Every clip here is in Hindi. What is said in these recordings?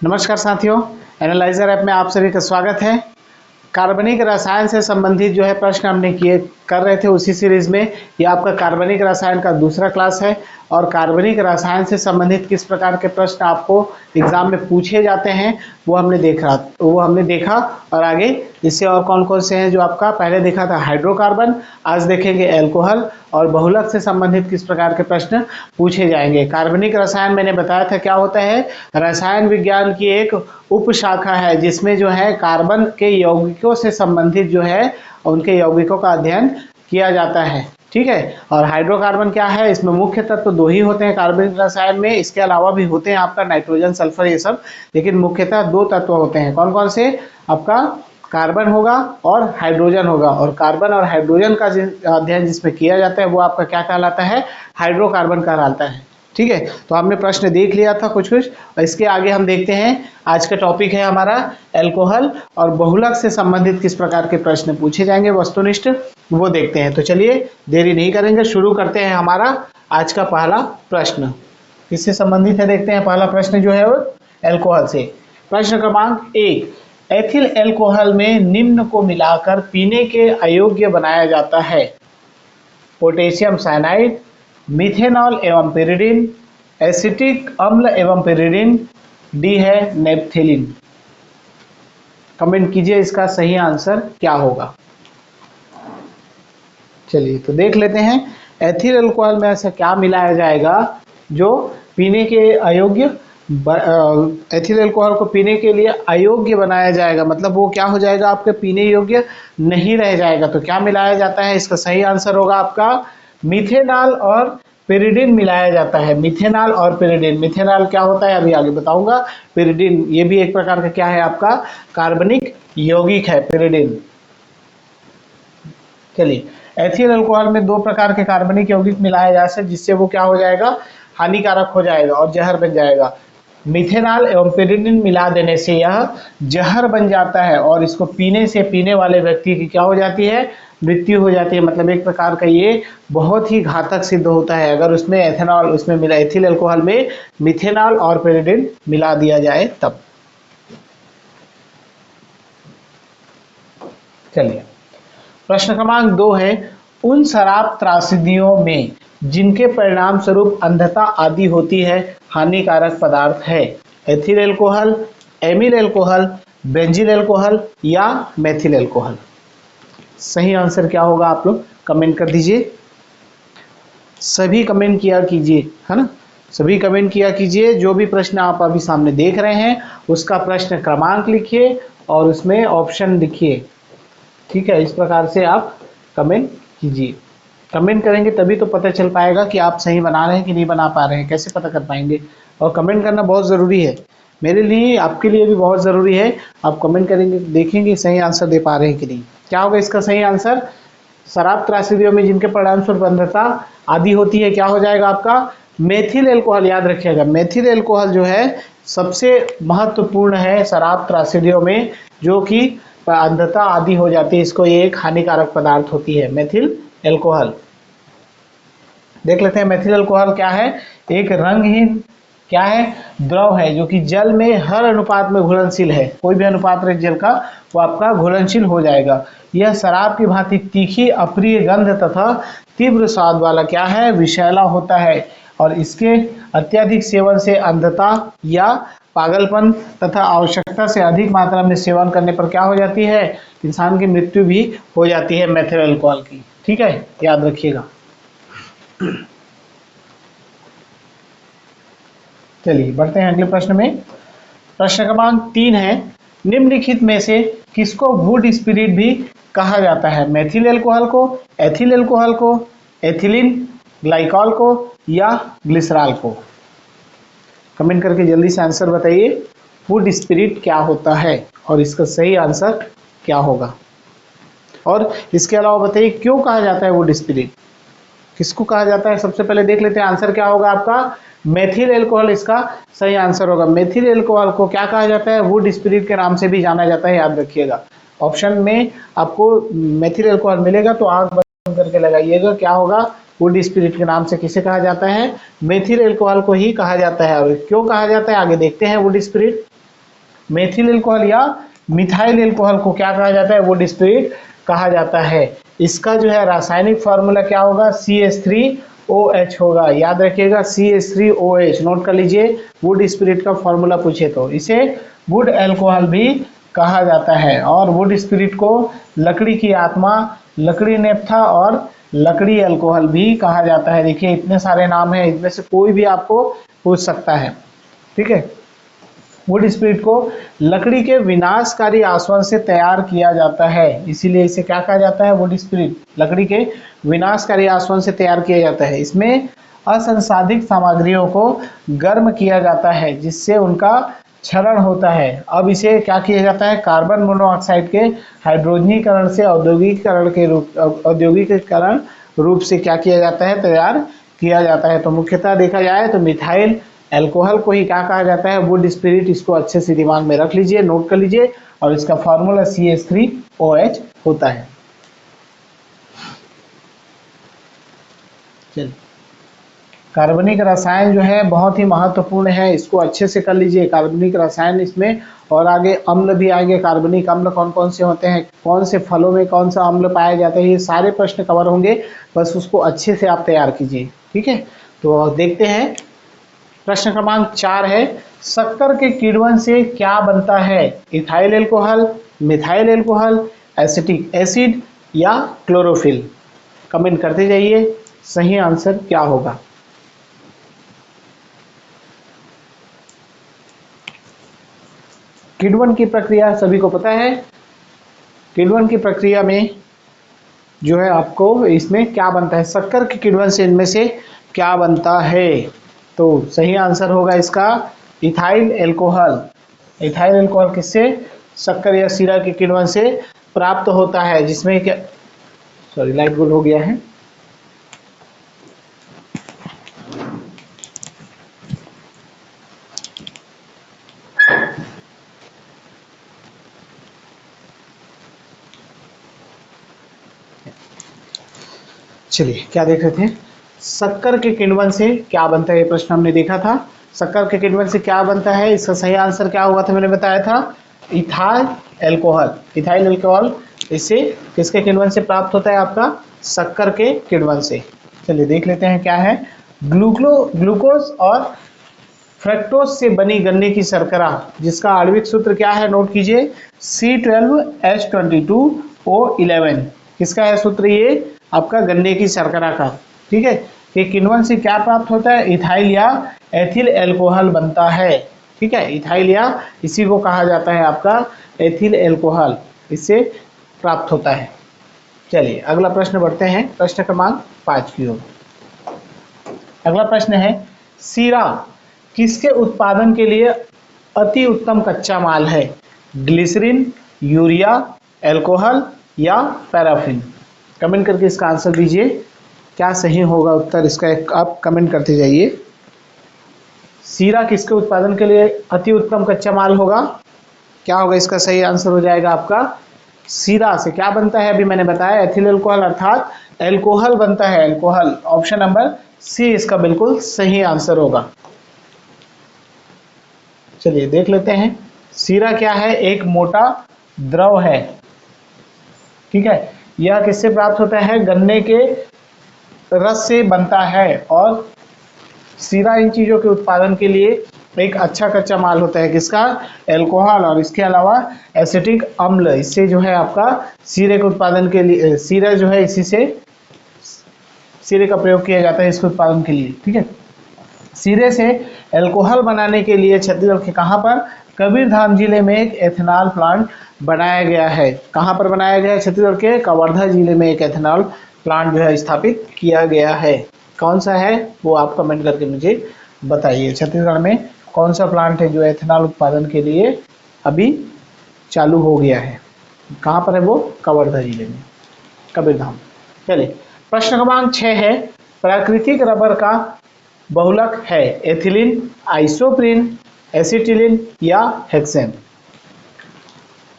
नमस्कार साथियों, एनालाइजर ऐप में आप सभी का स्वागत है। कार्बनिक रसायन से संबंधित जो है प्रश्न हमने कर रहे थे उसी सीरीज में। ये आपका कार्बनिक रसायन का दूसरा क्लास है और कार्बनिक रसायन से संबंधित किस प्रकार के प्रश्न आपको एग्जाम में पूछे जाते हैं वो हमने देखा। और आगे इससे और कौन कौन से हैं जो आपका पहले देखा था हाइड्रोकार्बन, आज देखेंगे एल्कोहल और बहुलक से संबंधित किस प्रकार के प्रश्न पूछे जाएंगे। कार्बनिक रसायन मैंने बताया था क्या होता है, रसायन विज्ञान की एक उपशाखा है जिसमें जो है कार्बन के यौगिकों से संबंधित जो है उनके यौगिकों का अध्ययन किया जाता है। ठीक है। और हाइड्रोकार्बन क्या है, इसमें मुख्य तत्व दो ही होते हैं कार्बनिक रसायन में, इसके अलावा भी होते हैं आपका नाइट्रोजन, सल्फर, ये सब, लेकिन मुख्यतः दो तत्व होते हैं। कौन कौन से? आपका कार्बन होगा और हाइड्रोजन होगा। और कार्बन और हाइड्रोजन का अध्ययन जिसमें किया जाता है वो आपका क्या कहलाता है? हाइड्रोकार्बन कहलाता है। ठीक है। तो हमने प्रश्न देख लिया था कुछ और इसके आगे हम देखते हैं। आज का टॉपिक है हमारा एल्कोहल और बहुलक से संबंधित किस प्रकार के प्रश्न पूछे जाएंगे वस्तुनिष्ठ, वो देखते हैं। तो चलिए देरी नहीं करेंगे, शुरू करते हैं हमारा आज का पहला प्रश्न। किससे संबंधित है देखते हैं। पहला प्रश्न जो है वो एल्कोहल से। प्रश्न क्रमांक 1, एथिल एल्कोहल में निम्न को मिलाकर पीने के अयोग्य बनाया जाता है: पोटेशियम साइनाइड, मिथेनॉल एवं पिरिडिन, एसिटिक अम्ल एवं पिरिडिन, डी है नेपथेलिन। कमेंट कीजिए इसका सही आंसर क्या होगा। चलिए तो देख लेते हैं एथिल अल्कोहल में ऐसा क्या मिलाया जाएगा जो पीने के अयोग्य, एथिल अल्कोहल को पीने के लिए अयोग्य बनाया जाएगा, मतलब वो क्या हो जाएगा, आपके पीने योग्य नहीं रह जाएगा। तो क्या मिलाया जाता है? इसका सही आंसर होगा आपका मिथेनॉल और पिरिडिन मिलाया जाता है। मिथेनॉल और पिरिडिन, मिथेनॉल क्या होता है अभी आगे बताऊंगा। पिरिडिन ये भी एक प्रकार का क्या है, आपका कार्बनिक यौगिक है पिरिडिन। चलिए, एथिल अल्कोहल में दो प्रकार के कार्बनिक यौगिक मिलाए जा सकते जिससे वो क्या हो जाएगा, हानिकारक हो जाएगा और जहर बन जाएगा। मिथेनॉल एवं पिरिडिन मिला देने से यह जहर बन जाता है और इसको पीने से पीने वाले व्यक्ति की क्या हो जाती है, मृत्यु हो जाती है। मतलब एक प्रकार का ये बहुत ही घातक सिद्ध होता है अगर उसमें एथिल अल्कोहल में मिथेनॉल और पिरिडिन मिला दिया जाए तब। चलिए, प्रश्न क्रमांक 2 है, उन शराब त्रासदियों में जिनके परिणाम स्वरूप अंधता आदि होती है हानिकारक पदार्थ है: ethyl alcohol, amyl alcohol, benzyl alcohol या मेथिल अल्कोहल। सही आंसर क्या होगा आप लोग कमेंट कर दीजिए। सभी कमेंट किया कीजिए, है ना, सभी कमेंट किया कीजिए। जो भी प्रश्न आप अभी सामने देख रहे हैं उसका प्रश्न क्रमांक लिखिए और उसमें ऑप्शन लिखिए। ठीक है, इस प्रकार से आप कमेंट कीजिए। कमेंट करेंगे तभी तो पता चल पाएगा कि आप सही बना रहे हैं कि नहीं बना पा रहे हैं, कैसे पता कर पाएंगे। और कमेंट करना बहुत ज़रूरी है, मेरे लिए, आपके लिए भी बहुत ज़रूरी है। आप कमेंट करेंगे, देखेंगे सही आंसर दे पा रहे हैं कि नहीं। क्या होगा इसका सही आंसर? शराब त्रासदियों में जिनके परिणाम स्वरूप अंधता आदि होती है, क्या हो जाएगा आपका? Methyl alcohol. याद रखिएगा, मेथिल अल्कोहल जो है सबसे महत्वपूर्ण है शराब त्रासदियों में, जो कि अंधता आदि हो जाती है, इसको ये एक हानिकारक पदार्थ होती है मेथिल अल्कोहल। देख लेते हैं मेथिल अल्कोहल क्या है। एक रंगहीन क्या है, द्रव है जो कि जल में हर अनुपात में घुलनशील है। कोई भी अनुपात रहे जल का वो आपका घुलनशील हो जाएगा। यह शराब की भांति तीखी, अप्रिय गंध तथा तीव्र स्वाद वाला क्या है, विषैला होता है। और इसके अत्यधिक सेवन से अंधता या पागलपन तथा आवश्यकता से अधिक मात्रा में सेवन करने पर क्या हो जाती है, इंसान की मृत्यु भी हो जाती है मेथिल अल्कोहल की। ठीक है, याद रखिएगा। चलिए बढ़ते हैं अगले प्रश्न में। प्रश्न क्रमांक 3 है, निम्नलिखित में से किसको वुड स्पिरिट भी कहा जाता है: मेथिल अल्कोहल को, एथिल अल्कोहल को, एथिलीन ग्लाइकॉल को या ग्लिसरॉल को। कमेंट करके जल्दी से आंसर बताइए, वुड स्पिरिट क्या होता है और इसका सही आंसर क्या होगा। और इसके अलावा बताइए क्यों कहा जाता है वुड स्पिरिट, किसको कहा जाता है। सबसे पहले देख लेते हैं आंसर क्या होगा आपका, मेथिल अल्कोहल इसका सही आंसर होगा। मेथिल अल्कोहल को क्या कहा जाता है, वुड स्पिरिट के नाम से भी जाना जाता है, याद रखिएगा। ऑप्शन में आपको मेथिल अल्कोहल मिलेगा तो आंख बंद करके लगाइएगा, क्या होगा, वुड स्पिरिट के नाम से किसे कहा जाता है, मेथिल अल्कोहल को ही कहा जाता है। और क्यों कहा जाता है आगे देखते हैं। वुड स्पिरिट मेथिल एल्कोहल या मिथाइल एल्कोहल को क्या कहा जाता है, वुड स्पिरिट कहा जाता है। इसका जो है रासायनिक फार्मूला क्या होगा, CH3OH होगा। याद रखिएगा CH3OH, नोट कर लीजिए, वुड स्पिरिट का फार्मूला पूछे तो इसे वुड एल्कोहल भी कहा जाता है। और वुड स्पिरिट को लकड़ी की आत्मा, लकड़ी नेप्था और लकड़ी एल्कोहल भी कहा जाता है। देखिए इतने सारे नाम हैं, इनमें से कोई भी आपको पूछ सकता है, ठीक है। वुड स्पिरिट को लकड़ी के विनाशकारी आसवन से तैयार किया जाता है, इसीलिए इसे क्या कहा जाता है, वुड स्पिरिट, लकड़ी के विनाशकारी आसवन से तैयार किया जाता है। इसमें असंसाधित सामग्रियों को गर्म किया जाता है जिससे उनका क्षरण होता है। अब इसे क्या किया जाता है, कार्बन मोनोऑक्साइड के हाइड्रोजनीकरण से औद्योगिकीकरण रूप से क्या किया जाता है, तैयार किया जाता है। तो मुख्यतः देखा जाए तो मिथाइल एल्कोहल को ही क्या कहा जाता है, वुड स्पिरिट। इसको अच्छे से दिमाग में रख लीजिए, नोट कर लीजिए, और इसका फॉर्मूला CH3OH होता है। चलिए, कार्बनिक रसायन जो है बहुत ही महत्वपूर्ण है, इसको अच्छे से कर लीजिए। कार्बनिक रसायन इसमें, और आगे अम्ल भी आएंगे। कार्बनिक अम्ल कौन कौन से होते हैं, कौन से फलों में कौन सा अम्ल पाया जाता है, ये सारे प्रश्न कवर होंगे, बस उसको अच्छे से आप तैयार कीजिए, ठीक है। तो देखते हैं, प्रश्न क्रमांक 4 है, शक्कर के किण्वन से क्या बनता है, ethyl alcohol, methyl alcohol, acetic acid या क्लोरोफिल। कमेंट करते जाइए, सही आंसर क्या होगा। किण्वन की प्रक्रिया सभी को पता है। किण्वन की प्रक्रिया में जो है आपको इसमें क्या बनता है, शक्कर के किण्वन से इनमें से क्या बनता है। तो सही आंसर होगा इसका इथाइल एल्कोहल। इथाइल एल्कोहल किससे, शक्कर या शीरा के किण्वन से प्राप्त होता है, जिसमें क्या, सॉरी लाइट गुल हो गया है। चलिए क्या देख रहे थे, शक्कर के किण्वन से क्या बनता है, ये प्रश्न हमने देखा था। शक्कर के किण्वन से क्या बनता है, इसका सही आंसर क्या हुआ था, मैंने बताया था इथाइल एल्कोहल। इथाइल एल्कोहल इससे किसके किण्वन से प्राप्त होता है, आपका शक्कर के किण्वन से। चलिए देख लेते हैं क्या है। ग्लूकोज और फ्रक्टोज से बनी गन्ने की शर्करा, जिसका आणविक सूत्र क्या है, नोट कीजिए, C12H22O11। किसका है सूत्र, ये आपका गन्ने की शर्करा का, ठीक है। कि किण्वन से क्या प्राप्त होता है, इथाइल या एथिल एल्कोहल बनता है, ठीक है। इथाइल या इसी को कहा जाता है आपका एथिल एल्कोहल, इससे प्राप्त होता है। चलिए अगला प्रश्न बढ़ते हैं, प्रश्न क्रमांक 5 की ओर। अगला प्रश्न है, शीरा किसके उत्पादन के लिए अति उत्तम कच्चा माल है, ग्लिसरीन, यूरिया, एल्कोहल या पैराफिन। कमेंट करके इसका आंसर दीजिए, क्या सही होगा उत्तर इसका, एक आप कमेंट करते जाइए। शीरा किसके उत्पादन के लिए अति उत्तम कच्चा माल होगा, क्या होगा इसका सही आंसर हो जाएगा आपका, शीरा से क्या बनता है, अभी मैंने बताया एथिल एल्कोहल, अर्थात एल्कोहल बनता है, एल्कोहल। ऑप्शन नंबर सी इसका बिल्कुल सही आंसर होगा। चलिए देख लेते हैं, शीरा क्या है, एक मोटा द्रव है, ठीक है। यह किससे प्राप्त होता है, गन्ने के रस से बनता है, और शीरा इन चीजों के उत्पादन के लिए एक अच्छा कच्चा माल होता है, किसका, एल्कोहल, और इसके अलावा एसिटिक अम्ल, इससे जो है आपका शीरे के उत्पादन के लिए, शीरा जो है इसी से शीरे का प्रयोग किया जाता है इसके उत्पादन के लिए, ठीक है। शीरे से एल्कोहल बनाने के लिए छत्तीसगढ़ के कहाँ पर, कबीरधाम जिले में एक एथेनॉल प्लांट बनाया गया है। कहाँ पर बनाया गया है, छत्तीसगढ़ के कवर्धा जिले में एक एथेनॉल प्लांट जो है स्थापित किया गया है। कौन सा है वो आप कमेंट करके मुझे बताइए, छत्तीसगढ़ में कौन सा प्लांट है जो एथेनॉल उत्पादन के लिए अभी चालू हो गया है, कहाँ पर है वो, कवर्धा जिले में, कबीरधाम। चलिए प्रश्न क्रमांक 6 है, प्राकृतिक रबर का बहुलक है, एथिलीन, आइसोप्रीन, एसिटिलीन या हेक्सेन।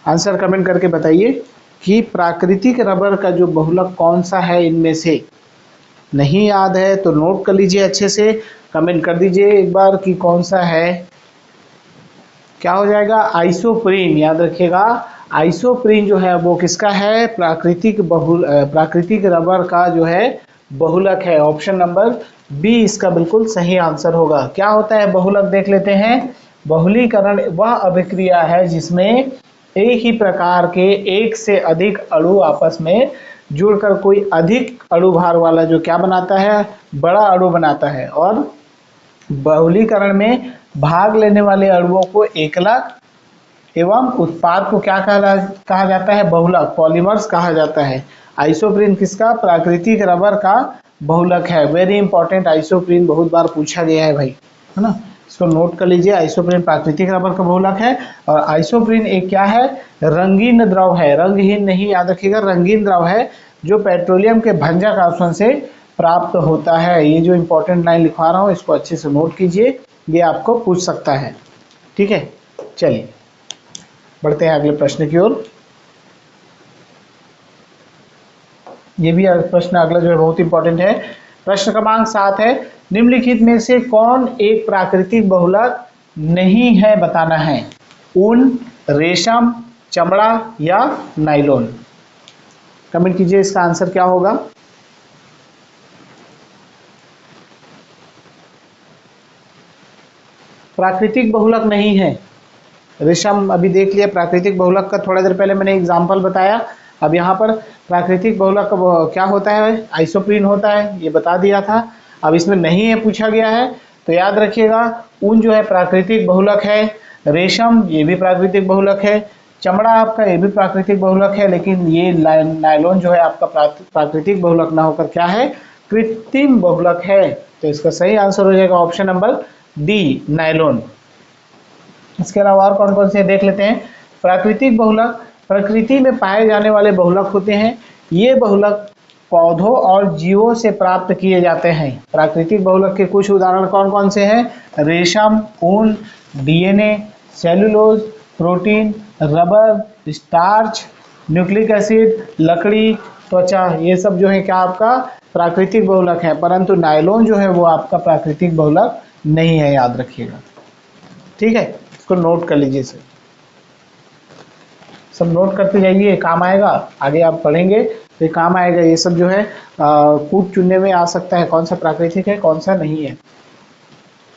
आंसर कमेंट करके बताइए कि प्राकृतिक रबर का जो बहुलक कौन सा है इनमें से। नहीं याद है तो नोट कर लीजिए अच्छे से, कमेंट कर दीजिए एक बार कि कौन सा है। क्या हो जाएगा, आइसोप्रीन। याद रखिएगा, आइसोप्रीन जो है वो किसका है, प्राकृतिक रबर का जो है बहुलक है। ऑप्शन नंबर बी इसका बिल्कुल सही आंसर होगा। क्या होता है बहुलक, देख लेते हैं। बहुलीकरण वह अभिक्रिया है जिसमें एक ही प्रकार के एक से अधिक अणु आपस में जुड़कर कोई अधिक अणु भार वाला जो क्या बनाता है, बड़ा अणु बनाता है। और बहुलीकरण में भाग लेने वाले अणुओं को एकलक एवं उत्पाद को क्या कहा जाता है, बहुलक, पॉलीमर्स कहा जाता है। आइसोप्रीन किसका, प्राकृतिक रबर का बहुलक है। वेरी इंपॉर्टेंट, आइसोप्रीन बहुत बार पूछा गया है भाई, है ना, इसको नोट कर लीजिए। आइसोप्रीन प्राकृतिक रबर का बहुलक है। और आइसोप्रीन एक क्या है, रंगीन द्रव है, रंगहीन नहीं, याद रखिएगा, रंगीन द्रव है जो पेट्रोलियम के भंजक अवशोषण से प्राप्त होता है। ये जो इंपॉर्टेंट लाइन लिखवा रहा हूँ इसको अच्छे से नोट कीजिए, ये आपको पूछ सकता है। ठीक है, चलिए बढ़ते हैं अगले प्रश्न की ओर। ये भी प्रश्न अगला जो है बहुत इंपॉर्टेंट है। प्रश्न क्रमांक 7 है, निम्नलिखित में से कौन एक प्राकृतिक बहुलक नहीं है, बताना है। ऊन, रेशम, चमड़ा या नाइलॉन। कमेंट कीजिए इसका आंसर क्या होगा। प्राकृतिक बहुलक नहीं है। रेशम अभी देख लिया, प्राकृतिक बहुलक का थोड़ा देर पहले मैंने एग्जाम्पल बताया। अब यहाँ पर प्राकृतिक बहुलक क्या होता है, आइसोप्रीन होता है, ये बता दिया था। अब इसमें नहीं है पूछा गया है, तो याद रखिएगा ऊन जो है प्राकृतिक बहुलक है, रेशम ये भी प्राकृतिक बहुलक है, चमड़ा आपका ये भी प्राकृतिक बहुलक है, लेकिन ये नायलॉन जो है आपका प्राकृतिक बहुलक ना होकर क्या है, कृत्रिम बहुलक है। तो इसका सही आंसर हो जाएगा ऑप्शन नंबर डी, नायलॉन। इसके अलावा और कौन कौन से देख लेते हैं। प्राकृतिक बहुलक प्रकृति में पाए जाने वाले बहुलक होते हैं। ये बहुलक पौधों और जीवों से प्राप्त किए जाते हैं। प्राकृतिक बहुलक के कुछ उदाहरण कौन कौन से हैं, रेशम, ऊन, DNA, cellulose, protein, rubber, starch, nucleic acid, लकड़ी, त्वचा, ये सब जो है क्या आपका प्राकृतिक बहुलक है। परंतु नायलॉन जो है वो आपका प्राकृतिक बहुलक नहीं है, याद रखिएगा। ठीक है, इसको नोट कर लीजिए, सब नोट करते जाइए, काम आएगा। आगे आप पढ़ेंगे तो काम आएगा। ये सब जो है कूट चुनने में आ सकता है कौन सा प्राकृतिक है कौन सा नहीं है।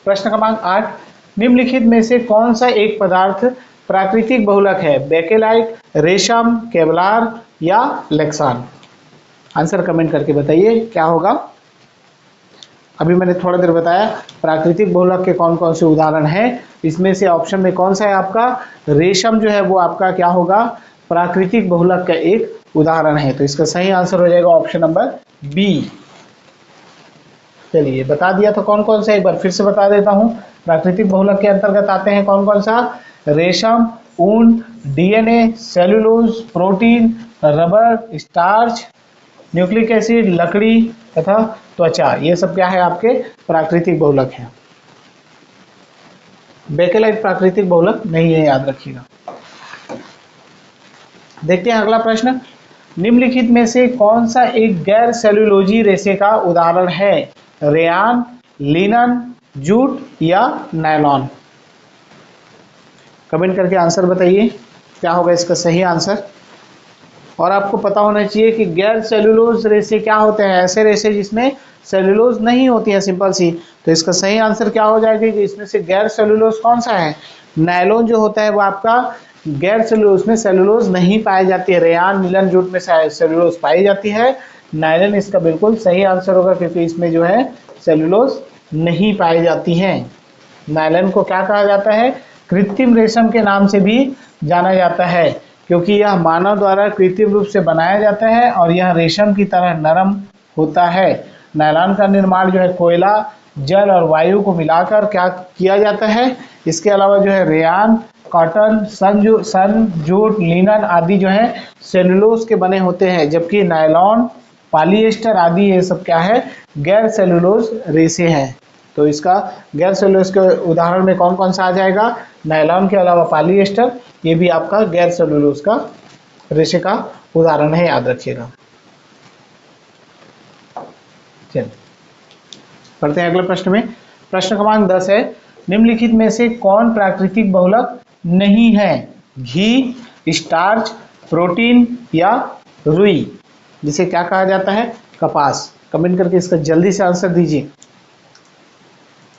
प्रश्न क्रमांक 8, निम्नलिखित में से कौन सा एक पदार्थ प्राकृतिक बहुलक है, बेकेलाइट, रेशम, केवलार या लेक्सान। आंसर कमेंट करके बताइए क्या होगा। अभी मैंने थोड़ा देर बताया प्राकृतिक बहुलक के कौन कौन से उदाहरण हैं। इसमें से ऑप्शन में कौन सा है आपका, रेशम जो है वो आपका क्या होगा, प्राकृतिक बहुलक का एक उदाहरण है। तो इसका सही आंसर हो जाएगा ऑप्शन नंबर बी। चलिए बता दिया था कौन कौन सा, एक बार फिर से बता देता हूँ। प्राकृतिक बहुलक के अंतर्गत आते हैं कौन कौन सा, रेशम, ऊन, DNA, cellulose, protein, rubber, starch, nucleic acid, लकड़ी तथा त्वचा, ये सब क्या है आपके प्राकृतिक बहुलक हैं। बेकेलाइट प्राकृतिक बहुलक नहीं है, याद रखिएगा। देखते हैं अगला प्रश्न, निम्नलिखित में से कौन सा एक गैर सेलुलोजी रेशे का उदाहरण है, रेयान, लिनन, जूट या नायलॉन। कमेंट करके आंसर बताइए क्या होगा इसका सही आंसर। और आपको पता होना चाहिए कि गैर सेलुलोज रेशे क्या होते हैं, ऐसे रेशे जिसमें सेलुलोज नहीं होती है, सिंपल सी। तो इसका सही आंसर क्या हो जाएगा कि इसमें से गैर सेलुलोज कौन सा है, नायलॉन जो होता है वो आपका गैर सेलुलोज में सेलुलोज नहीं पाई जाती है। रेयान, मिलन, जूट में सेलुलोज पाई जाती है। नायलॉन इसका बिल्कुल सही आंसर होगा क्योंकि इसमें जो है सेलुलोज नहीं पाई जाती है। नायलॉन को क्या कहा जाता है, कृत्रिम रेशम के नाम से भी जाना जाता है क्योंकि यह मानव द्वारा कृत्रिम रूप से बनाया जाता है और यह रेशम की तरह नरम होता है। नायलॉन का निर्माण जो है कोयला, जल और वायु को मिलाकर क्या किया जाता है। इसके अलावा जो है रेयान, कॉटन, सन, जूट, लिनन आदि जो है सेलुलोज के बने होते हैं, जबकि नायलॉन, पॉलिएस्टर आदि ये सब क्या है, गैर सेलुलोज रेशे हैं। तो इसका गैर सेलुलोज के उदाहरण में कौन कौन सा आ जाएगा, नायलॉन के अलावा पॉलिएस्टर, ये भी आपका गैर सेलुलोज का रेशे का उदाहरण है, याद रखिएगा। चलिए पढ़ते हैं अगले प्रश्न में। प्रश्न क्रमांक 10 है, निम्नलिखित में से कौन प्राकृतिक बहुलक नहीं है? घी, स्टार्च, प्रोटीन या रुई, जिसे क्या कहा जाता है? कपास। कमेंट करके इसका जल्दी से आंसर दीजिए।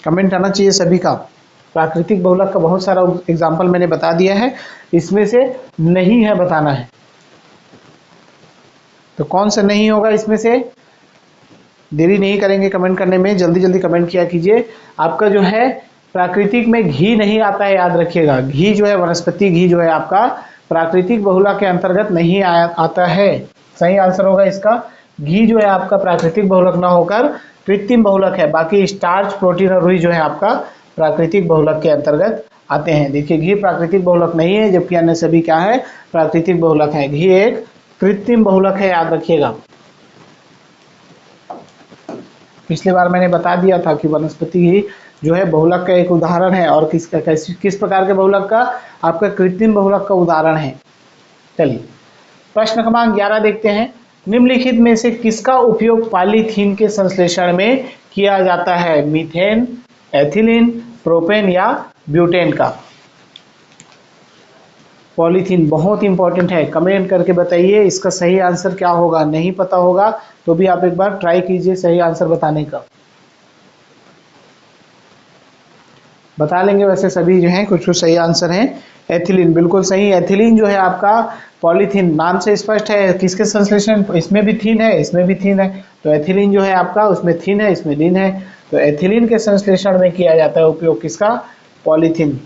कमेंट आना चाहिए सभी का। प्राकृतिक बहुलक का बहुत सारा एग्जाम्पल मैंने बता दिया है, इसमें से नहीं है बताना है। तो कौन सा नहीं होगा इसमें से? देरी नहीं करेंगे कमेंट करने में, जल्दी जल्दी कमेंट किया कीजिए। आपका जो है प्राकृतिक में घी नहीं आता है, याद रखिएगा। घी जो है, वनस्पति घी जो है आपका प्राकृतिक बहुलक के अंतर्गत नहीं आता है। सही आंसर होगा इसका, घी जो है आपका प्राकृतिक बहुलक ना होकर कृत्रिम बहुलक है। बाकी स्टार्च, प्रोटीन और रुई जो है आपका प्राकृतिक बहुलक के अंतर्गत आते हैं। देखिए, घी प्राकृतिक बहुलक नहीं है, जबकि अन्य सभी क्या है? प्राकृतिक बहुलक है। घी एक कृत्रिम बहुलक है, याद रखिएगा। पिछली बार मैंने बता दिया था कि वनस्पति घी जो है बहुलक का एक उदाहरण है, और किस प्रकार के बहुलक का? आपका कृत्रिम बहुलक का उदाहरण है। चलिए प्रश्न क्रमांक 11 देखते हैं। निम्नलिखित में से किसका उपयोग पॉलीथीन के संश्लेषण में किया जाता है? मीथेन, एथिलीन, प्रोपेन या ब्यूटेन का? पॉलीथीन बहुत इंपॉर्टेंट है, कमेंट करके बताइए इसका सही आंसर क्या होगा। नहीं पता होगा तो भी आप एक बार ट्राई कीजिए सही आंसर बताने का। बता लेंगे वैसे सभी जो हैं, कुछ कुछ सही आंसर हैं। एथिलीन बिल्कुल सही। एथिलीन जो है आपका पॉलीथीन, नाम से स्पष्ट है किसके संश्लेषण? इसमें भी थीन है, इसमें भी थीन है, तो एथिलीन जो है आपका उसमें थीन है, इसमें लीन है। तो एथिलीन के संश्लेषण में किया जाता है उपयोग किसका? पॉलीथीन।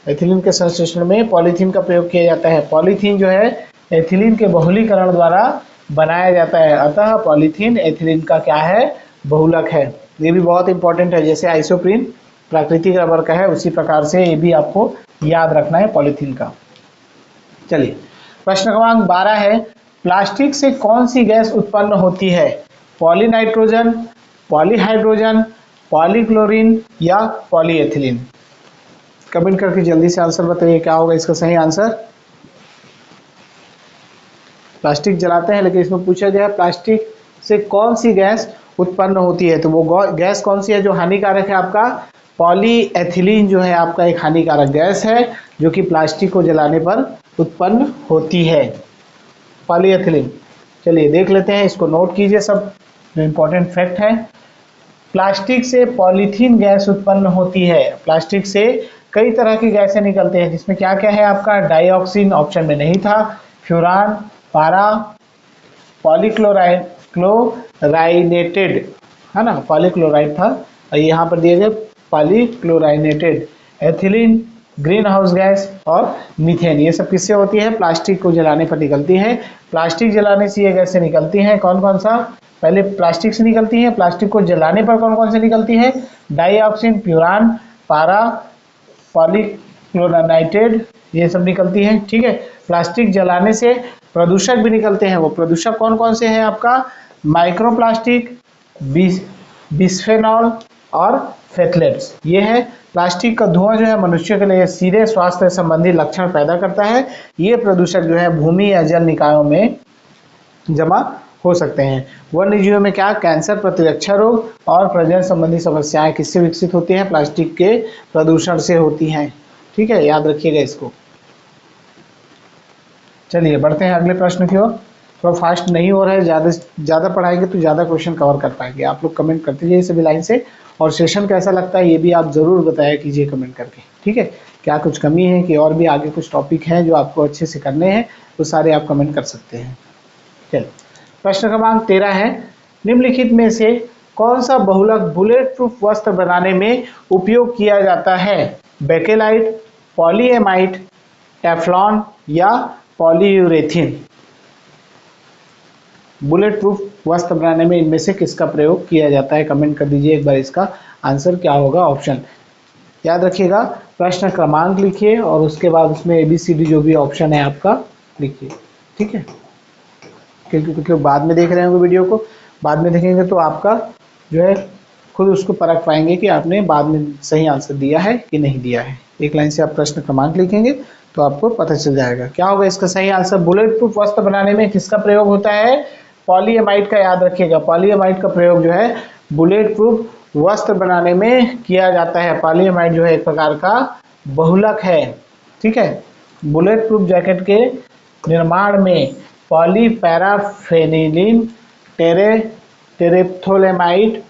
एथिलीन के संश्लेषण में पॉलीथीन का प्रयोग किया जाता है। पॉलीथीन जो है एथिलीन के बहुलीकरण द्वारा बनाया जाता है, अतः पॉलीथीन एथिलीन का क्या है? बहुलक है। ये भी बहुत इंपॉर्टेंट है, जैसे आइसोप्रीन प्राकृतिक रबर का है, उसी प्रकार से ये भी आपको याद रखना है पॉलीथीन का। चलिए प्रश्न क्रमांक 12 है। प्लास्टिक से कौन सी गैस उत्पन्न होती है? पॉलीनाइट्रोजन, पॉलीहाइड्रोजन, पॉलीक्लोरीन या पॉलीएथिलीन? कमेंट करके जल्दी से आंसर बताइए क्या होगा इसका सही आंसर। प्लास्टिक जलाते हैं, लेकिन इसमें पूछा गया प्लास्टिक से कौन सी गैस उत्पन्न होती है, तो वो गैस कौन सी है जो हानिकारक है? आपका पॉलीएथिलीन जो है आपका एक हानिकारक गैस है, जो कि प्लास्टिक को जलाने पर उत्पन्न होती है, पॉलीएथिलीन। चलिए देख लेते हैं, इसको नोट कीजिए सब, जो इम्पोर्टेंट फैक्ट है। प्लास्टिक से पॉलीथीन गैस उत्पन्न होती है। प्लास्टिक से कई तरह की गैसें निकलते हैं, जिसमें क्या क्या है आपका? डाइऑक्सिन ऑप्शन में नहीं था, फ्यूरान, पारा, पॉलीक्लोराइनेटेड है ना, पॉलीक्लोराइड था, और यहाँ पर दिए गए polychlorinated, ethylene, green house gas और मीथेन। ये सब किससे होती है? प्लास्टिक को जलाने पर निकलती है। प्लास्टिक जलाने से ये गैसें निकलती हैं, कौन कौन सा? पहले प्लास्टिक से निकलती है, प्लास्टिक को जलाने पर कौन कौन से निकलती है? डाइऑक्सिन, फ्यूरान, पारा, पॉलीक्लोराइनेटेड, ये सब निकलती है। ठीक है, प्लास्टिक जलाने से प्रदूषक भी निकलते हैं। वो प्रदूषक कौन कौन से हैं आपका? माइक्रोप्लास्टिक, बिस्फेनॉल और फेथलेट्स। ये है प्लास्टिक का धुआं जो है मनुष्य के लिए सीधे स्वास्थ्य संबंधी लक्षण पैदा करता है। ये प्रदूषक जो है भूमि या जल निकायों में जमा हो सकते हैं। वन्य जीवों में क्या? कैंसर, प्रतिरक्षा रोग और प्रजनन संबंधी समस्याएं किससे विकसित होती हैं? प्लास्टिक के प्रदूषण से होती हैं। ठीक है, याद रखिएगा इसको। चलिए बढ़ते हैं अगले प्रश्न की ओर। थोड़ा फास्ट नहीं हो रहा है, ज़्यादा पढ़ाएंगे तो ज़्यादा क्वेश्चन कवर कर पाएंगे। आप लोग कमेंट करते जाइए सभी लाइन से, और सेशन कैसा लगता है ये भी आप ज़रूर बताया कीजिए कमेंट करके। ठीक है, क्या कुछ कमी है कि और भी आगे कुछ टॉपिक हैं जो आपको अच्छे से करने हैं, तो सारे आप कमेंट कर सकते हैं। चलिए प्रश्न क्रमांक 13 है। निम्नलिखित में से कौन सा बहुलक बुलेट प्रूफ वस्त्र बनाने में उपयोग किया जाता है? बेकेलाइट, पॉलीएमाइड, टेफ्लॉन या पॉलीयूरेथीन? बुलेट प्रूफ वस्त्र बनाने में इनमें से किसका प्रयोग किया जाता है? कमेंट कर दीजिए एक बार इसका आंसर क्या होगा। ऑप्शन याद रखिएगा, प्रश्न क्रमांक लिखिए और उसके बाद उसमें ABCD जो भी ऑप्शन है आपका लिखिए। ठीक है, क्योंकि बाद में देख रहे होंगे वीडियो को, बाद में देखेंगे तो आपका जो है खुद उसको परख पाएंगे कि आपने बाद में सही आंसर दिया है कि नहीं दिया है। एक लाइन से आप प्रश्न क्रमांक लिखेंगे तो आपको पता चल जाएगा क्या होगा इसका सही आंसर। बुलेट प्रूफ वस्त्र बनाने में किसका प्रयोग होता है? पॉलीएमाइड का। याद रखिएगा, पॉलीएमाइड का प्रयोग जो है बुलेट प्रूफ वस्त्र बनाने में किया जाता है। पॉलीएमाइड जो है एक प्रकार का बहुलक है, ठीक है। बुलेट प्रूफ जैकेट के निर्माण में पॉलीपैराफेनिलीन टेरेप्थोलेमाइड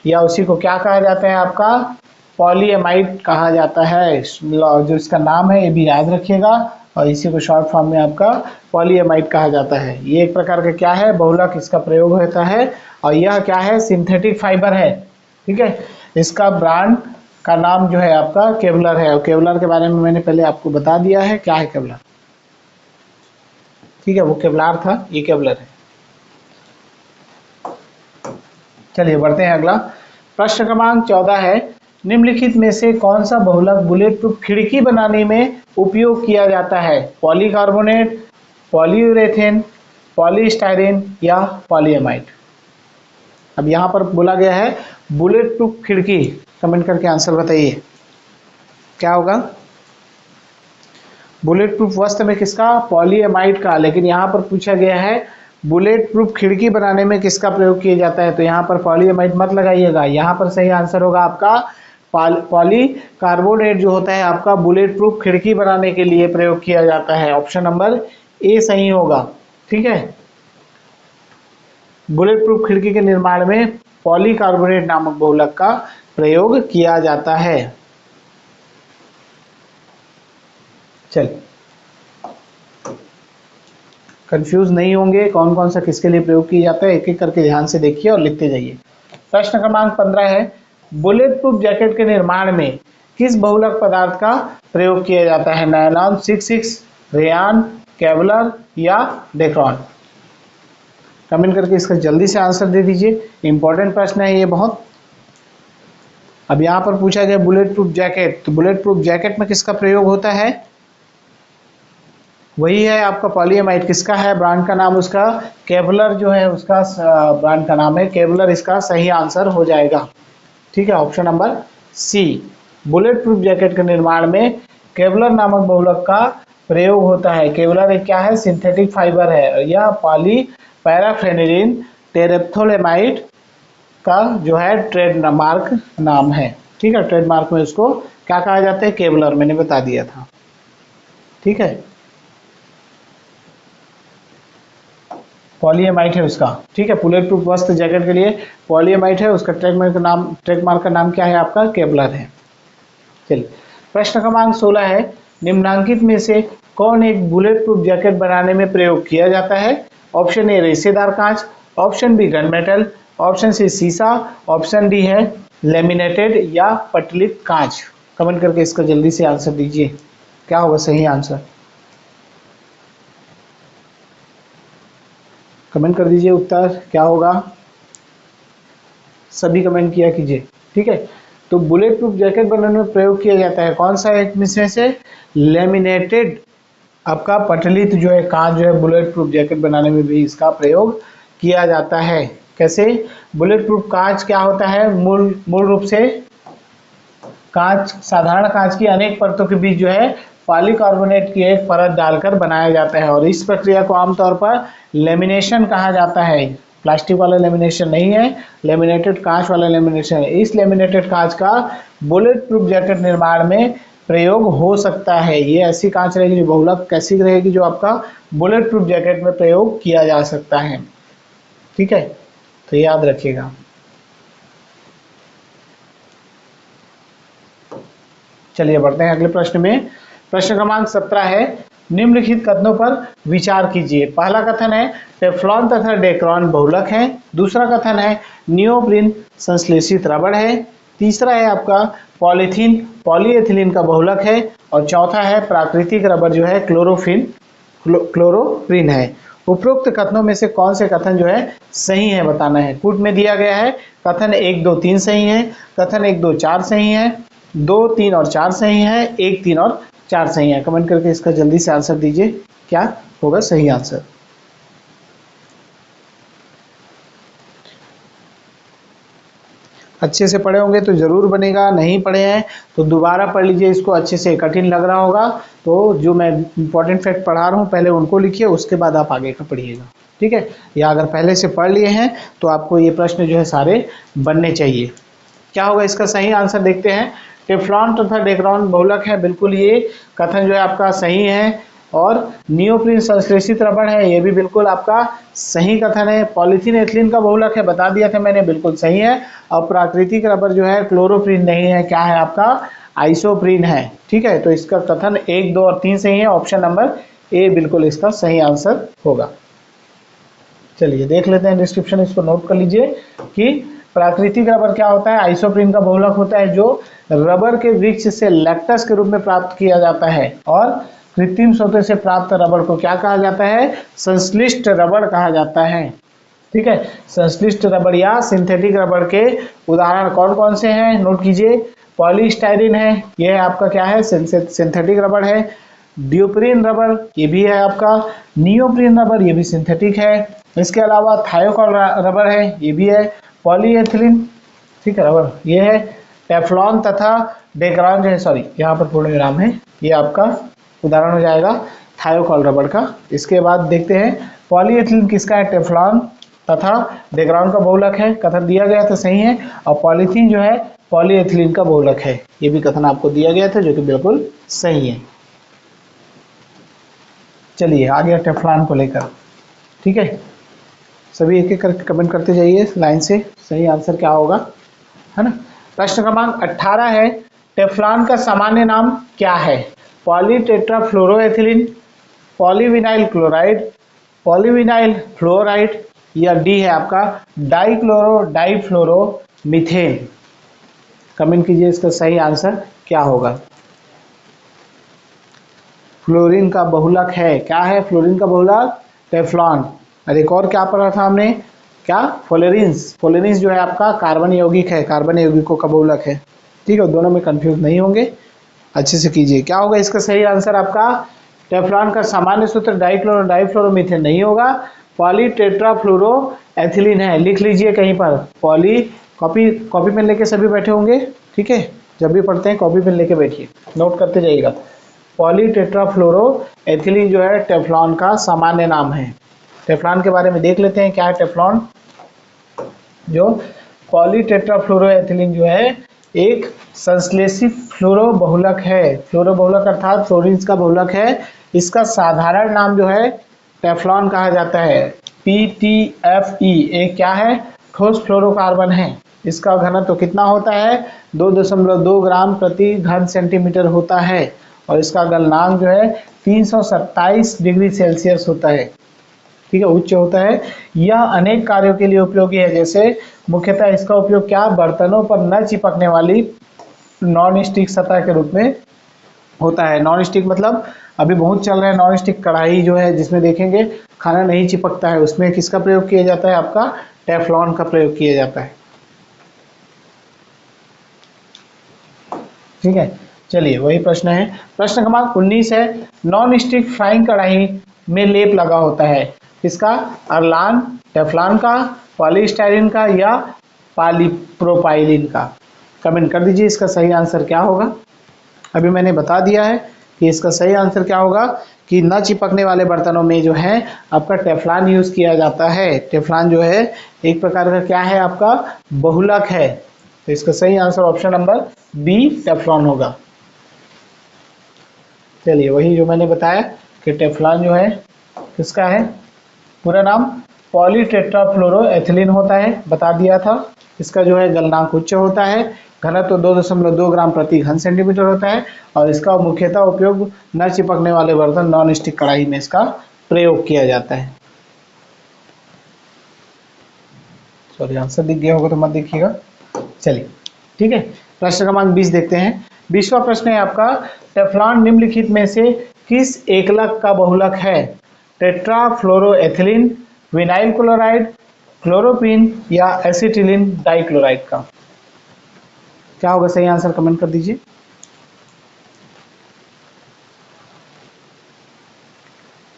या उसी को क्या कहा जाता है आपका पॉलीएमाइड कहा जाता है। जो इसका नाम है ये भी याद रखिएगा और इसी को शॉर्ट फॉर्म में आपका पॉलीएमाइड कहा जाता है। ये एक प्रकार का क्या है बहुलक, इसका प्रयोग होता है और यह क्या है सिंथेटिक फाइबर है, ठीक है। इसका ब्रांड का नाम जो है आपका केवलर है और केवलर के बारे में मैंने पहले आपको बता दिया है क्या है केवलर, ठीक है। वो केवलार था, ये केवलर है। चलिए बढ़ते हैं अगला। प्रश्न क्रमांक 14 है, निम्नलिखित में से कौन सा बहुलक बुलेट प्रूफ खिड़की बनाने में उपयोग किया जाता है? पॉलीकार्बोनेट, पॉलीयूरेथेन, पॉलीस्टाइरीन या पॉलीएमाइड। अब यहाँ पर बोला गया है बुलेट प्रूफ खिड़की, कमेंट करके आंसर बताइए क्या होगा। बुलेट प्रूफ वस्त्र में किसका? पॉलीएमाइड का। लेकिन यहाँ पर पूछा गया है बुलेट प्रूफ खिड़की बनाने में किसका प्रयोग किया जाता है, तो यहाँ पर पॉलीएमाइड मत लगाइएगा। यहाँ पर सही आंसर होगा आपका पॉलीकार्बोनेट जो होता है आपका बुलेट प्रूफ खिड़की बनाने के लिए प्रयोग किया जाता है। ऑप्शन नंबर ए सही होगा, ठीक है। बुलेट प्रूफ खिड़की के निर्माण में पॉलीकार्बोनेट नामक बहुलक का प्रयोग किया जाता है। चल कंफ्यूज नहीं होंगे कौन कौन सा किसके लिए प्रयोग किया जाता है, एक एक करके ध्यान से देखिए और लिखते जाइए। प्रश्न क्रमांक 15 है, बुलेट प्रूफ जैकेट के निर्माण में किस बहुलक पदार्थ का प्रयोग किया जाता है? नायलॉन 66, रेयान, केवलर या डेक्रॉन। कमेंट करके इसका जल्दी से आंसर दे दीजिए, इंपॉर्टेंट प्रश्न है ये बहुत। अब यहाँ पर पूछा गया बुलेट प्रूफ जैकेट, तो बुलेट प्रूफ जैकेट में किसका प्रयोग होता है? वही है आपका पॉलीएमाइड। किसका है ब्रांड का नाम? उसका केवलर जो है उसका ब्रांड का नाम है केवलर, इसका सही आंसर हो जाएगा, ठीक है। Option number C. Bullet proof jacket के निर्माण में केवलर नामक बहुलक का प्रयोग होता है। केवलर एक क्या है? सिंथेटिक फाइबर है। यह पॉलीपैराफेनिलीन टेरेप्थोलेमाइड का जो है ट्रेडमार्क नाम है, ठीक है। ट्रेडमार्क में उसको क्या कहा जाता है? केवलर, मैंने बता दिया था, ठीक है। पॉलीएमाइड है उसका, ठीक है। बुलेट प्रूफ वस्त्र जैकेट के लिए पॉलीएमाइड है, उसका ट्रेडमार्क का नाम क्या है आपका? केवलर है। चलिए प्रश्न क्रमांक 16 है, निम्नांकित में से कौन एक बुलेट प्रूफ जैकेट बनाने में प्रयोग किया जाता है? ऑप्शन ए रेशेदार कांच, option B gun metal, option C सीसा, ऑप्शन डी है लेमिनेटेड या पटलित कांच। कमेंट करके इसका जल्दी से आंसर दीजिए क्या होगा सही आंसर। कमेंट कर दीजिए उत्तर क्या होगा, सभी कमेंट किया कीजिए, ठीक है। तो बुलेट प्रूफ जैकेट बनाने में प्रयोग किया जाता है कौन सा एक में से? लेमिनेटेड आपका पटलित जो है कांच जो है बुलेट प्रूफ जैकेट बनाने में भी इसका प्रयोग किया जाता है। कैसे? बुलेट प्रूफ कांच क्या होता है? मूल रूप से कांच, साधारण कांच की अनेक परतों के बीच जो है पॉलीकार्बोनेट की एक परत डालकर बनाया जाता है और इस प्रक्रिया को आमतौर पर लेमिनेशन कहा जाता है। प्लास्टिक वाला लेमिनेशन नहीं है, लेमिनेटेड कांच वाला लेमिनेशन है। इस लेमिनेटेड कांच का बुलेट प्रूफ जैकेट निर्माण में प्रयोग हो सकता है। ये ऐसी कांच रहेगी जो बहुलक कैसी रहेगी जो आपका बुलेट प्रूफ जैकेट में प्रयोग किया जा सकता है, ठीक है। तो याद रखिएगा। चलिए बढ़ते हैं अगले प्रश्न में। प्रश्न क्रमांक 17 है, निम्नलिखित कथनों पर विचार कीजिए। पहला कथन है टेफ्लॉन तथा डेक्रॉन बहुलक है। दूसरा कथन है नियोप्रीन संश्लेषित रबड़ है। तीसरा है आपका पॉलीथीन पॉलीएथिलीन का बहुलक है और चौथा है प्राकृतिक रबड़ जो है क्लोरोप्रीन है। उपरोक्त कथनों में से कौन से कथन जो है सही है बताना है। कूट में दिया गया है कथन 1, 2, 3 सही है, कथन 1, 2, 4 सही है, 2, 3 और 4 सही है, 1, 3 और 4 सही है। कमेंट करके इसका जल्दी से आंसर दीजिए क्या होगा सही आंसर। अच्छे से पढ़े होंगे तो जरूर बनेगा, नहीं पढ़े हैं तो दोबारा पढ़ लीजिए इसको अच्छे से। कठिन लग रहा होगा तो जो मैं इंपॉर्टेंट फैक्ट पढ़ा रहा हूँ पहले उनको लिखिए, उसके बाद आप आगे का पढ़िएगा, ठीक है। या अगर पहले से पढ़ लिए हैं तो आपको ये प्रश्न जो है सारे बनने चाहिए। क्या होगा इसका सही आंसर देखते हैं। टेफ्लॉन तथा डेक्रान बहुलक है, बिल्कुल ये कथन जो है आपका सही है। और नियोप्रीन संश्लेषित रबड़ है, ये भी बिल्कुल आपका सही कथन है। पॉलीथीन एथिलीन का बहुलक है, बता दिया था मैंने, बिल्कुल सही है। और प्राकृतिक रबड़ जो है क्लोरोप्रीन नहीं है, क्या है आपका आइसोप्रीन है। ठीक है, तो इसका कथन 1, 2 और 3 सही है। ऑप्शन नंबर ए बिल्कुल इसका सही आंसर होगा। चलिए देख लेते हैं डिस्क्रिप्शन, इसको नोट कर लीजिए कि प्राकृतिक रबर क्या होता है, आइसोप्रीन का बहुलक होता है जो रबर के वृक्ष से लैक्टस के रूप में प्राप्त किया जाता है। और कृत्रिम स्रोतों से प्राप्त रबर को क्या कहा जाता है, संश्लिष्ट रबर कहा जाता है। ठीक है, संश्लिष्ट रबर या सिंथेटिक रबर के उदाहरण कौन कौन से हैं, नोट कीजिए। पॉलीस्टाइरीन है, यह आपका क्या है, सिंथेटिक रबर है। ड्यूपरीन रबर, ये भी है आपका। नियोप्रीन रबर, ये भी सिंथेटिक है। इसके अलावा थायोकॉल रबर है, ये भी है। पॉलीएथिलीन, ठीक है, रबर ये है। टेफ्लॉन तथा डेक्रान जो है, सॉरी यहाँ पर पूर्ण विराम है, ये आपका उदाहरण हो जाएगा थायोकॉल रबर का। इसके बाद देखते हैं पॉलीएथिलीन किसका है, टेफ्लॉन तथा डेक्रान का बहुलक है, कथन दिया गया था सही है। और पॉलीथीन जो है पॉलीएथिलीन का बहुलक है, ये भी कथन आपको दिया गया था जो कि बिल्कुल सही है। चलिए आ गया टेफ्लॉन को लेकर। ठीक है, सभी एक एक करके कमेंट करते जाइए लाइन से, सही आंसर क्या होगा, है ना। प्रश्न क्रमांक 18 है, टेफ्लॉन का सामान्य नाम क्या है, polytetrafluoroethylene, polyvinyl chloride, polyvinyl fluoride, या डी है आपका डाइक्लोरो डाइफ्लोरो मीथेन। कमेंट कीजिए इसका सही आंसर क्या होगा। फ्लोरीन का बहुलक है, क्या है फ्लोरीन का बहुलक, टेफ्लॉन। और एक और क्या पढ़ा था हमने, क्या, फ्लोरीन्स। फ्लोरीन्स जो है आपका कार्बन यौगिक है, कार्बन यौगिकों का बहुलक है। ठीक है, दोनों में कंफ्यूज नहीं होंगे, अच्छे से कीजिए। क्या होगा इसका सही आंसर आपका, टेफ्लॉन का सामान्य सूत्र डाइक्लोरो डाइफ्लोरोमीथेन नहीं होगा, पॉलीटेट्राफ्लोरो एथिलीन है। लिख लीजिए कहीं पर, पॉली, कॉपी पेन लेके सभी बैठे होंगे। ठीक है, जब भी पढ़ते हैं कॉपी पेन लेके बैठिए, नोट करते जाइएगा। पॉलीटेट्राफ्लोरो एथिलीन जो है टेफ्लॉन का सामान्य नाम है। टेफ्लॉन के बारे में देख लेते हैं क्या है टेफ्लॉन। जो पॉलीटेट्राफ्लोरोएथिलीन जो है एक संश्लेषित फ्लोरो बहुलक है। फ्लोरो बहुलक अर्थात फ्लोरीन्स का बहुलक है। इसका साधारण नाम जो है टेफ्लॉन कहा जाता है, PTFE। एक क्या है, ठोस फ्लोरोकार्बन है। इसका घनत्व कितना होता है, 2.2 ग्राम प्रति घन सेंटीमीटर होता है। और इसका गलनांक जो है 327 डिग्री सेल्सियस होता है। ठीक है, उच्च होता है। यह अनेक कार्यों के लिए उपयोगी है, जैसे मुख्यतः इसका उपयोग क्या, बर्तनों पर न चिपकने वाली नॉन स्टिक सतह के रूप में होता है। नॉन स्टिक मतलब अभी बहुत चल रहा है नॉन स्टिक कढ़ाई जो है, जिसमें देखेंगे खाना नहीं चिपकता है, उसमें किसका प्रयोग किया जाता है, आपका टेफ्लॉन का प्रयोग किया जाता है। ठीक है, चलिए वही प्रश्न है। प्रश्न क्रमांक 19 है, नॉन स्टिक फ्राइंग कढ़ाई में लेप लगा होता है, किसका, अरलान, टेफ्लॉन का, पॉलीस्टाइरीन का, या पॉलीप्रोपाइलीन का। कमेंट कर दीजिए इसका सही आंसर क्या होगा। अभी मैंने बता दिया है कि इसका सही आंसर क्या होगा कि न चिपकने वाले बर्तनों में जो है आपका टेफ्लॉन यूज किया जाता है। टेफ्लॉन जो है एक प्रकार का क्या है, आपका बहुलक है। तो इसका सही answer option number B Teflon होगा। चलिए वही जो मैंने बताया कि टेफ्लॉन जो है किसका है, पूरा नाम पॉलीटेट्राफ्लोरोएथिलीन होता है, बता दिया था। इसका जो है गलनांक उच्च होता है, घनत्व 2.2 ग्राम प्रति घन सेंटीमीटर होता है। और इसका मुख्यतः उपयोग न चिपकने वाले बर्तन नॉन स्टिक कढ़ाई में इसका प्रयोग किया जाता है। सॉरी आंसर दिख गया होगा तो मत देखिएगा। चलिए ठीक है, प्रश्न क्रमांक 20 देखते हैं। 20वां प्रश्न है आपका, टेफ्लॉन निम्नलिखित में से किस एकलक का बहुलक है, टेट्राफ्लोरोएथिलीन, विनाइल क्लोराइड, क्लोरोपीन, या एसिटिलीन डाइक्लोराइड का। क्या होगा सही आंसर, कमेंट कर दीजिए।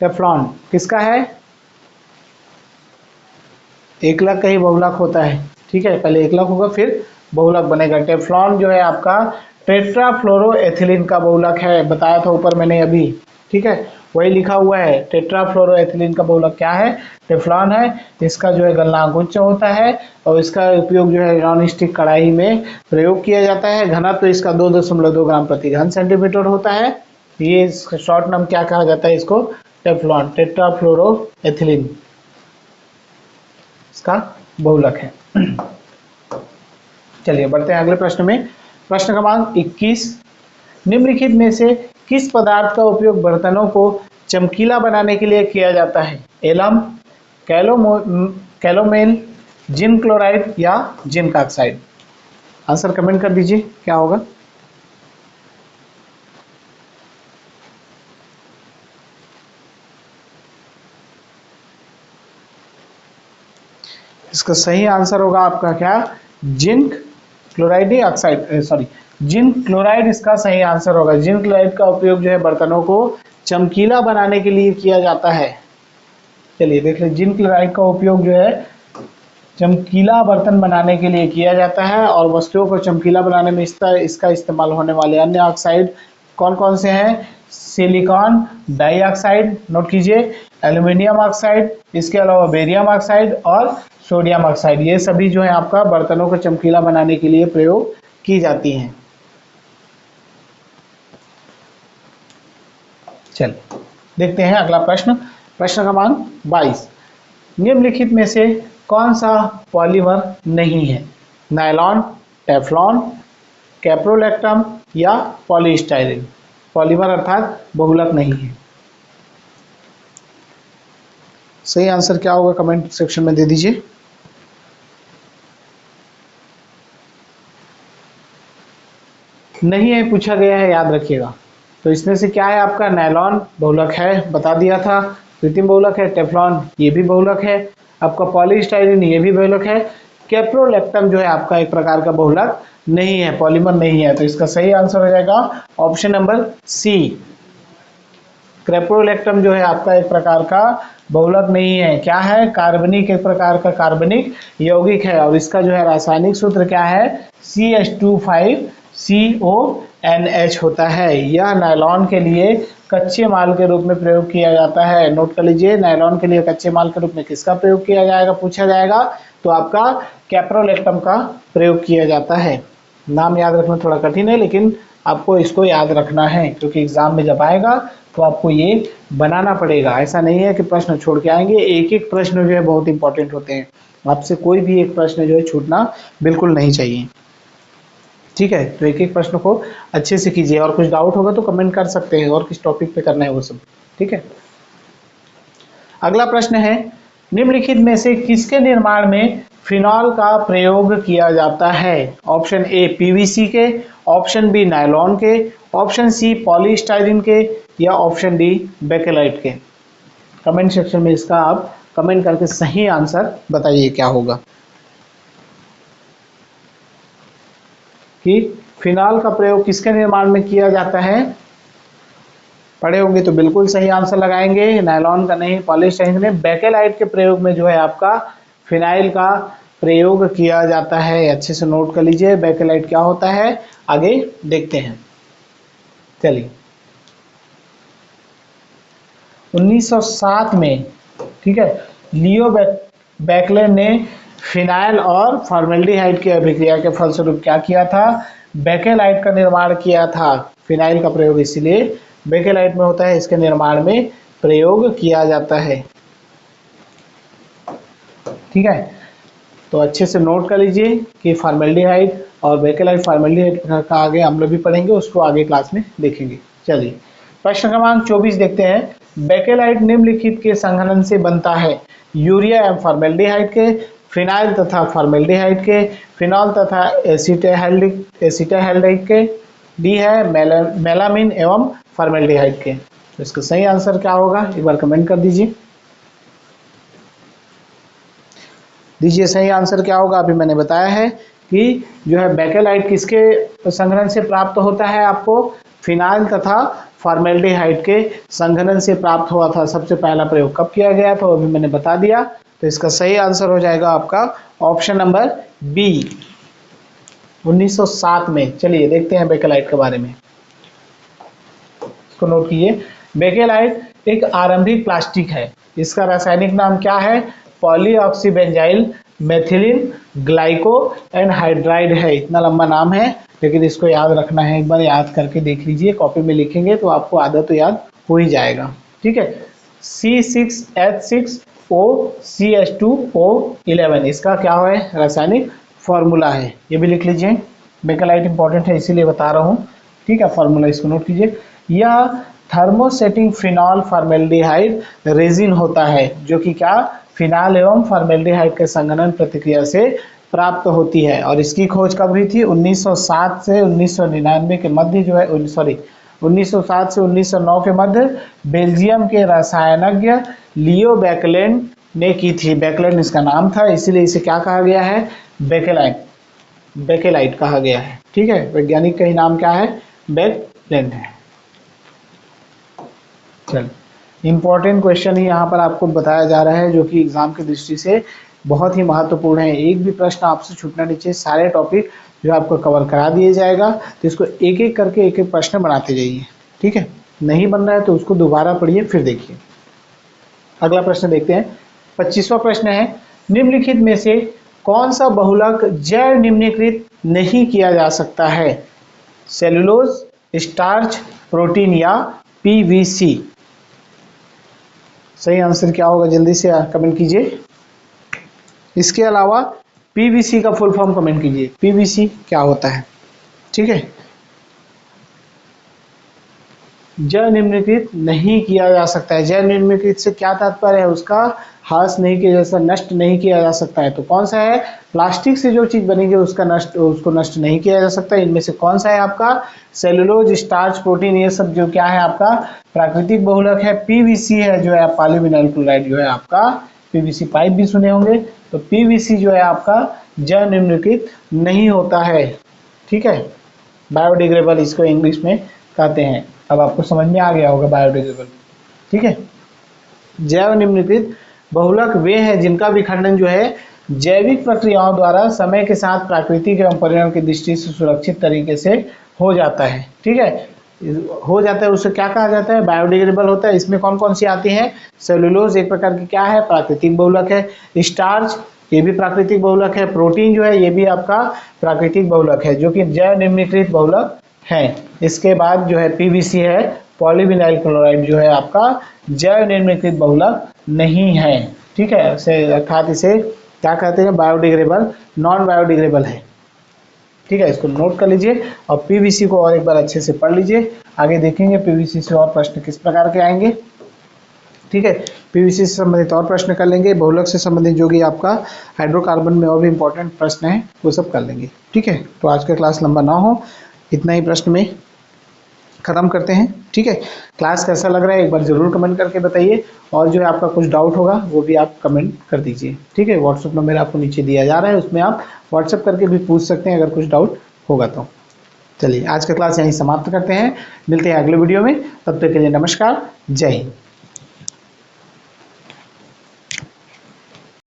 टेफ्लॉन किसका है, एकलक का ही बहुलक होता है। ठीक है, पहले एकलक होगा फिर बहुलक बनेगा। टेफ्लॉन जो है आपका टेट्राफ्लोरोएथिलीन का बहुलक है, बताया था ऊपर मैंने अभी। ठीक है, वही लिखा हुआ है। टेट्राफ्लोरोएथिलीन का बहुलक क्या है? टेफ्लॉन है। इसका जो है गलनांक उच्च होता है और इसका उपयोग जो है नॉन स्टिक कढ़ाई में प्रयोग किया जाता है। घनत्व तो इसका 2.2 ग्राम प्रति घन सेंटीमीटर होता है। ये शॉर्ट नाम क्या कहा जाता है इसको? टेफ्लॉन, टेट्राफ्लोरोएथिलीन इसका बहुलक है। चलिए बढ़ते हैं अगले प्रश्न में। प्रश्न क्रमांक 21, निम्नलिखित में से किस पदार्थ का उपयोग बर्तनों को चमकीला बनाने के लिए किया जाता है? एलम, कैलोमेल, जिंक क्लोराइड या जिंक ऑक्साइड? आंसर कमेंट कर दीजिए क्या होगा। इसका सही आंसर होगा आपका क्या? Zinc chloride oxide, sorry zinc chloride इसका सही आंसर होगा। जिंक क्लोराइड का उपयोग जो है बर्तनों को चमकीला बनाने के लिए किया जाता है। चलिए देख लीजिए, जिंक क्लोराइड का उपयोग जो है चमकीला बर्तन बनाने के लिए किया जाता है और वस्तुओं को चमकीला बनाने में इसका इस्तेमाल होने वाले अन्य ऑक्साइड कौन कौन से हैं? सिलिकॉन डाइऑक्साइड, नोट कीजिए, एल्यूमिनियम ऑक्साइड, इसके अलावा बेरियम ऑक्साइड और सोडियम ऑक्साइड, ये सभी जो है आपका बर्तनों को चमकीला बनाने के लिए प्रयोग की जाती हैं। चलिए देखते हैं अगला प्रश्न। प्रश्न क्रमांक 22, निम्नलिखित में से कौन सा पॉलीमर नहीं है? नायलॉन, टेफ्लॉन, कैप्रोलैक्टम या पॉलीस्टाइरीन? पॉलीमर अर्थात बहुलक नहीं है। सही आंसर क्या होगा कमेंट सेक्शन में दे दीजिए। नहीं है पूछा गया है, याद रखिएगा। तो इसमें से क्या है आपका? नायलॉन बहुलक है, बता दिया था। कृत्रिम बहुलक है टेफ्लॉन, ये भी बहुलक है। आपका पॉलीस्टाइरीन ये भी बहुलक है। कैप्रोलैक्टम जो है आपका एक प्रकार का बहुलक नहीं है, पॉलीमर नहीं है। तो इसका सही आंसर हो जाएगा ऑप्शन नंबर सी। कैप्रोलैक्टम जो है आपका एक प्रकार का बहुलक नहीं है। क्या है? कार्बनिक, एक प्रकार का कार्बनिक यौगिक है और इसका जो है रासायनिक सूत्र क्या है? CH2CONH होता है। यह नायलॉन के लिए कच्चे माल के रूप में प्रयोग किया जाता है। नोट कर लीजिए, नायलॉन के लिए कच्चे माल के रूप में किसका प्रयोग किया जाएगा पूछा जाएगा, तो आपका कैप्रोलैक्टम का प्रयोग किया जाता है। नाम याद रखना थोड़ा कठिन है लेकिन आपको इसको याद रखना है क्योंकि एग्जाम में जब आएगा तो आपको ये बनाना पड़ेगा। ऐसा नहीं है कि प्रश्न छोड़ के आएंगे, एक एक प्रश्न जो है बहुत इंपॉर्टेंट होते हैं। आपसे कोई भी एक प्रश्न जो है छूटना बिल्कुल नहीं चाहिए। ठीक है, तो एक एक प्रश्न को अच्छे से कीजिए और कुछ डाउट होगा तो कमेंट कर सकते हैं और किस टॉपिक पे करना है वो सब। ठीक है, अगला प्रश्न है, निम्नलिखित में से किसके निर्माण में फिनॉल का प्रयोग किया जाता है? ऑप्शन ए पीवीसी के, ऑप्शन बी नायलॉन के, ऑप्शन सी पॉलीस्टाइरीन के या ऑप्शन डी बेकेलाइट के? कमेंट सेक्शन में इसका आप कमेंट करके सही आंसर बताइए क्या होगा कि फिनॉल का प्रयोग किसके निर्माण में किया जाता है। पढ़े होंगे तो बिल्कुल सही आंसर लगाएंगे, नायलॉन का नहीं, पॉलीस्टाइरीन में। बेकेलाइट के प्रयोग में जो है आपका फिनाइल का प्रयोग किया जाता है। अच्छे से नोट कर लीजिए बेकेलाइट क्या होता है, आगे देखते हैं। चलिए 1907 में, ठीक है, लियो बेकले ने फिनाइल और फॉर्मेल्डिहाइड की अभिक्रिया के फलस्वरूप क्या किया था? बेकेलाइट का निर्माण किया था। फिनाइल का प्रयोग इसीलिए बेकेलाइट में होता है, इसके निर्माण में प्रयोग किया जाता है। ठीक है, तो अच्छे से नोट कर लीजिए कि फॉर्मेल्डिहाइड और बेकेलाइट, फॉर्मेल्डिहाइड का आगे हम लोग भी पढ़ेंगे, उसको आगे क्लास में देखेंगे। चलिए प्रश्न क्रमांक 24 देखते हैं। बेकेलाइट निम्नलिखित के संघनन से बनता है? यूरिया एवं फॉर्मेल्डिहाइड के, फिनाइल तथा फॉर्मेल्डिहाइड के, फिनॉल तथा एसिटाल्डिहाइड के, डी है मेलामिन एवं फॉर्मेल्डिहाइड के। तो इसका सही आंसर क्या होगा एक बार कमेंट कर दीजिए। सही आंसर क्या होगा? अभी मैंने बताया है कि जो है बेकेलाइट किसके संघनन से प्राप्त होता है? आपको फिनाइल तथा फॉर्मेल्डिहाइड के संघनन से प्राप्त हुआ था। सबसे पहला प्रयोग कब किया गया था अभी मैंने बता दिया। तो इसका सही आंसर हो जाएगा आपका ऑप्शन नंबर बी, 1907 में। चलिए देखते हैं बेकेलाइट के बारे में, इसको नोट कीजिए। बेकेलाइट एक आरंभिक प्लास्टिक है। इसका रासायनिक नाम क्या है? पॉलीऑक्सीबेंजाइल मेथिलीन ग्लाइको एनहाइड्राइड है। इतना लंबा नाम है, लेकिन इसको याद रखना है। एक बार याद करके देख लीजिए, कॉपी में लिखेंगे तो आपको आदत तो याद हो ही जाएगा। ठीक है, C6H6O CH2O11 इसका क्या है? रासायनिक फॉर्मूला है। ये भी लिख लीजिए, बेकेलाइट इंपॉर्टेंट है इसीलिए बता रहा हूँ। ठीक है, फॉर्मूला इसको नोट कीजिए। यह थर्मोसेटिंग फिनॉल फॉर्मेल्डिहाइड रेजिन होता है, जो कि क्या? फिनाल एवं फॉर्मेल्डिहाइड के संघनन प्रक्रिया से प्राप्त होती है। और इसकी खोज कब हुई थी? 1907 से 1999 के मध्य जो है 1907 से 1909 के मध्य बेल्जियम के रसायनज्ञ लियो बेकेलेंड ने की थी। बेकेलेंड इसका नाम था, इसीलिए इसे क्या कहा गया है? बेकेलाइट कहा गया है। ठीक है, वैज्ञानिक का ही नाम क्या है? बेकेलेंड है। चल, इंपॉर्टेंट क्वेश्चन ही यहाँ पर आपको बताया जा रहा है, जो कि एग्जाम की दृष्टि से बहुत ही महत्वपूर्ण है। एक भी प्रश्न आपसे छूटना नहीं चाहिए। सारे टॉपिक जो आपको कवर करा दिए जाएगा, तो इसको एक एक करके एक एक प्रश्न बनाते जाइए। ठीक है, नहीं बन रहा है तो उसको दोबारा पढ़िए, फिर देखिए। अगला प्रश्न देखते हैं। 25वां प्रश्न है, निम्नलिखित में से कौन सा बहुलक जैव निम्नीकृत नहीं किया जा सकता है? सेलुलोज, स्टार्च, प्रोटीन या पीवीसी? सही आंसर क्या होगा? जल्दी से कमेंट कीजिए। इसके अलावा पीवीसी का फुल फॉर्म कमेंट कीजिए। पीवीसी क्या होता है? ठीक है, जैव निम्नीकृत नहीं किया जा सकता है। जैव निम्नीकृत से क्या तात्पर्य है? उसका ह्रास नहीं किया जा सकता, नष्ट नहीं किया जा सकता है। तो कौन सा है? प्लास्टिक से जो चीज बनेगी उसको नष्ट नहीं किया जा सकता। इनमें से कौन सा है आपका? सेलुलोज, स्टार्च, प्रोटीन, ये सब जो क्या है आपका? प्राकृतिक बहुलक है। पीवीसी है जो है पॉलीविनाइल क्लोराइड जो है आपका, पीवीसी पाइप भी सुने होंगे। तो पीवीसी जो है आपका जैव निम्नीकृत नहीं होता है। ठीक है, बायोडिग्रेडेबल इसको इंग्लिश में कहते हैं। अब आपको समझ में आ गया होगा बायोडिग्रेडेबल। ठीक है, जैव निम्नीकृत बहुलक वे हैं जिनका विखंडन जो है जैविक प्रक्रियाओं द्वारा समय के साथ प्राकृतिक एवं पर्यावरण की दृष्टि से सुरक्षित तरीके से हो जाता है। ठीक है, हो जाता है, उसे क्या कहा जाता है? बायोडिग्रेडेबल होता है। इसमें कौन कौन सी आती हैं? सेलुलोज एक प्रकार की क्या है? प्राकृतिक बहुलक है। स्टार्च ये भी प्राकृतिक बहुलक है। प्रोटीन जो है ये भी आपका प्राकृतिक बहुलक है, जो कि जैव निम्नीकृत बहुलक है। इसके बाद जो है पीवीसी है, पॉलीविनाइल क्लोराइड जो है आपका जैव निम्नीकृत बहुलक नहीं है। ठीक है, अर्थात इसे क्या कहते हैं? बायोडिग्रेडेबल, नॉन बायोडिग्रेडेबल है। ठीक है, इसको नोट कर लीजिए और पीवीसी को और एक बार अच्छे से पढ़ लीजिए। आगे देखेंगे पीवीसी से और प्रश्न किस प्रकार के आएंगे। ठीक है, पीवीसी से संबंधित और प्रश्न कर लेंगे। बहुलक से संबंधित जो कि आपका हाइड्रोकार्बन में और भी इंपॉर्टेंट प्रश्न है वो सब कर लेंगे। ठीक है, तो आज का क्लास लंबा ना हो, इतना ही प्रश्न में खत्म करते हैं। ठीक है, क्लास कैसा लग रहा है एक बार जरूर कमेंट करके बताइए, और जो है आपका कुछ डाउट होगा वो भी आप कमेंट कर दीजिए। ठीक है, व्हाट्सएप नंबर आपको नीचे दिया जा रहा है, उसमें आप व्हाट्सएप करके भी पूछ सकते हैं अगर कुछ डाउट होगा तो। चलिए, आज का क्लास यहीं समाप्त करते हैं, मिलते हैं अगले वीडियो में। तब तक के लिए नमस्कार, जय हिंद।